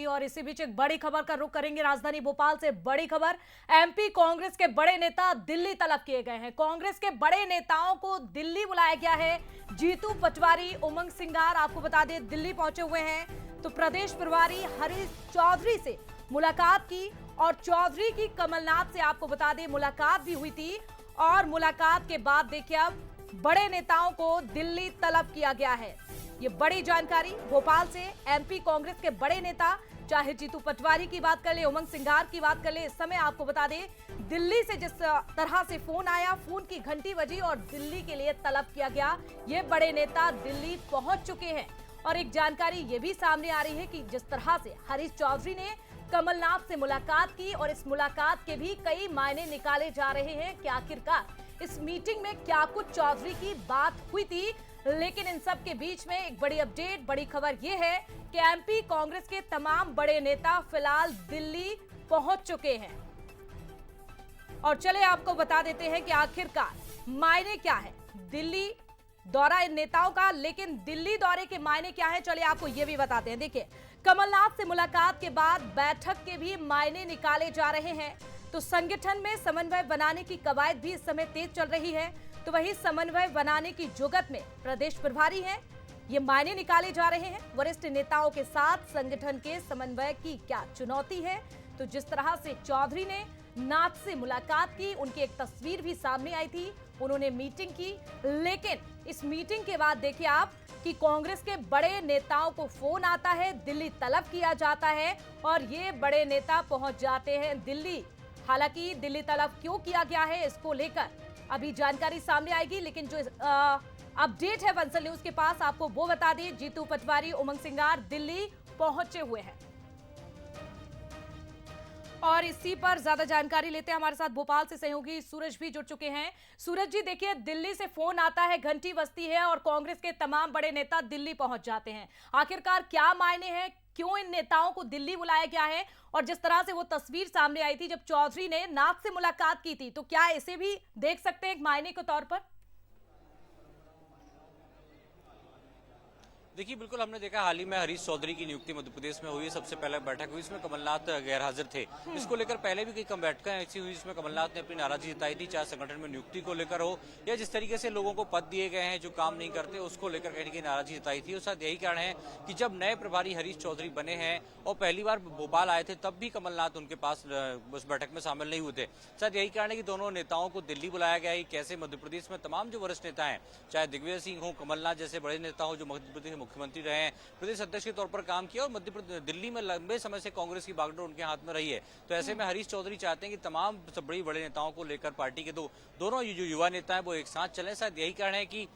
और इसी बीच एक बड़ी खबर का रुख करेंगे राजधानी भोपाल से। बड़ी खबर, एमपी कांग्रेस के बड़े नेता दिल्ली तलब किए गए हैं। कांग्रेस के बड़े नेताओं को दिल्ली बुलाया गया है। जीतू पटवारी, उमंग सिंगार आपको बता दें दिल्ली पहुंचे हुए हैं। तो प्रदेश प्रभारी हरीश चौधरी से मुलाकात की और चौधरी की कमलनाथ से आपको बता दें मुलाकात भी हुई थी। और मुलाकात के बाद देखिए अब बड़े नेताओं को दिल्ली तलब किया गया है। ये बड़ी जानकारी भोपाल से। एमपी कांग्रेस के बड़े नेता, चाहे जीतू पटवारी की बात कर ले, उमंग सिंगार की बात कर ले, इस समय आपको बता दें दिल्ली से जिस तरह से फोन आया, फोन की घंटी बजी और दिल्ली के लिए तलब किया गया। ये बड़े नेता दिल्ली पहुंच चुके हैं। और एक जानकारी ये भी सामने आ रही है कि जिस तरह से हरीश चौधरी ने कमलनाथ से मुलाकात की और इस मुलाकात के भी कई मायने निकाले जा रहे हैं कि आखिरकार इस मीटिंग में क्या कुछ चौधरी की बात हुई थी। लेकिन इन सब के बीच में एक बड़ी अपडेट, बड़ी खबर यह है कि एमपी कांग्रेस के तमाम बड़े नेता फिलहाल दिल्ली पहुंच चुके हैं। और चले आपको बता देते हैं कि आखिरकार मायने क्या है दिल्ली दौरा इन नेताओं का। लेकिन दिल्ली दौरे के मायने क्या है, चलिए आपको यह भी बताते हैं। देखिए, कमलनाथ से मुलाकात के बाद बैठक के भी मायने निकाले जा रहे हैं। तो संगठन में समन्वय बनाने की कवायद भी इस समय तेज चल रही है। तो वही समन्वय बनाने की जुगत में प्रदेश प्रभारी हैं, ये मायने निकाले जा रहे हैं। वरिष्ठ नेताओं के साथ संगठन के समन्वय की क्या चुनौती है। तो जिस तरह से चौधरी ने नाथ से मुलाकात की, उनकी एक तस्वीर भी सामने आई थी, उन्होंने मीटिंग की। लेकिन इस मीटिंग के बाद देखिए आप कि कांग्रेस के बड़े नेताओं को फोन आता है, दिल्ली तलब किया जाता है और ये बड़े नेता पहुंच जाते हैं दिल्ली। हालांकि दिल्ली तलब क्यों किया गया है इसको लेकर अभी जानकारी सामने आएगी। लेकिन जो अपडेट है बंसल न्यूज के पास, आपको वो बता दें, जीतू पटवारी, उमंग सिंगार दिल्ली पहुंचे हुए हैं। और इसी पर ज्यादा जानकारी लेते हैं, हमारे साथ भोपाल से सहयोगी सूरज भी जुड़ चुके हैं। सूरज जी, देखिए दिल्ली से फोन आता है, घंटी बजती है और कांग्रेस के तमाम बड़े नेता दिल्ली पहुंच जाते हैं। आखिरकार क्या मायने हैं, क्यों इन नेताओं को दिल्ली बुलाया गया है? और जिस तरह से वो तस्वीर सामने आई थी जब चौधरी ने नाथ से मुलाकात की थी, तो क्या इसे भी देख सकते हैं एक मायने के तौर पर? देखिए, बिल्कुल हमने देखा हाल ही में हरीश चौधरी की नियुक्ति मध्य प्रदेश में हुई, सबसे पहले बैठक हुई, इसमें कमलनाथ गैर हाजिर थे। इसको लेकर पहले भी कई बैठकें ऐसी हुई जिसमें कमलनाथ ने अपनी नाराजगी जताई थी, चाहे संगठन में नियुक्ति को लेकर हो या जिस तरीके से लोगों को पद दिए गए हैं जो काम नहीं करते उसको लेकर कहीं ना कहीं नाराजगी जताई थी। और शायद यही कारण है कि जब नए प्रभारी हरीश चौधरी बने हैं और पहली बार भोपाल आए थे तब भी कमलनाथ उनके पास उस बैठक में शामिल नहीं हुए थे। शायद यही कारण है कि दोनों नेताओं को दिल्ली बुलाया गया है। कैसे मध्य प्रदेश में तमाम जो वरिष्ठ नेता हैं, चाहे दिग्विजय सिंह हो, कमलनाथ जैसे बड़े नेता हो जो मध्य प्रदेश के मुख्यमंत्री रहे हैं, प्रदेश अध्यक्ष के तौर पर काम किया और मध्य प्रदेश दिल्ली में लंबे समय से कांग्रेस की बागडोर उनके हाथ में रही है। तो ऐसे में हरीश चौधरी चाहते हैं कि तमाम सब बड़े नेताओं को लेकर पार्टी के दोनों जो युवा नेता हैं वो एक साथ चलें। शायद यही कारण है कि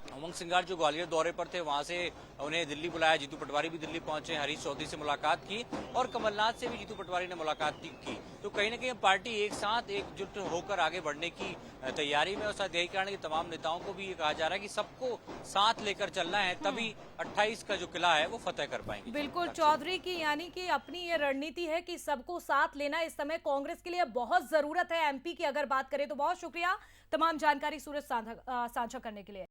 उमंग सिंगार जो ग्वालियर दौरे पर थे वहां से उन्हें दिल्ली बुलाया, जीतू पटवारी भी दिल्ली पहुंचे, हरीश चौधरी से मुलाकात की और कमलनाथ से भी जीतू पटवारी ने मुलाकात की। तो कहीं ना कहीं पार्टी एक साथ एकजुट होकर आगे बढ़ने की तैयारी में। और शायद यही कारण है कि तमाम नेताओं को भी ये कहा जा रहा है कि सबको साथ लेकर चलना है, तभी 28 का जो किला है वो फतेह कर पाएंगे। बिल्कुल, चौधरी की यानी कि अपनी ये रणनीति है कि सबको साथ लेना इस समय कांग्रेस के लिए बहुत जरूरत है। एमपी की अगर बात करें तो बहुत शुक्रिया तमाम जानकारी सूरज साझा करने के लिए।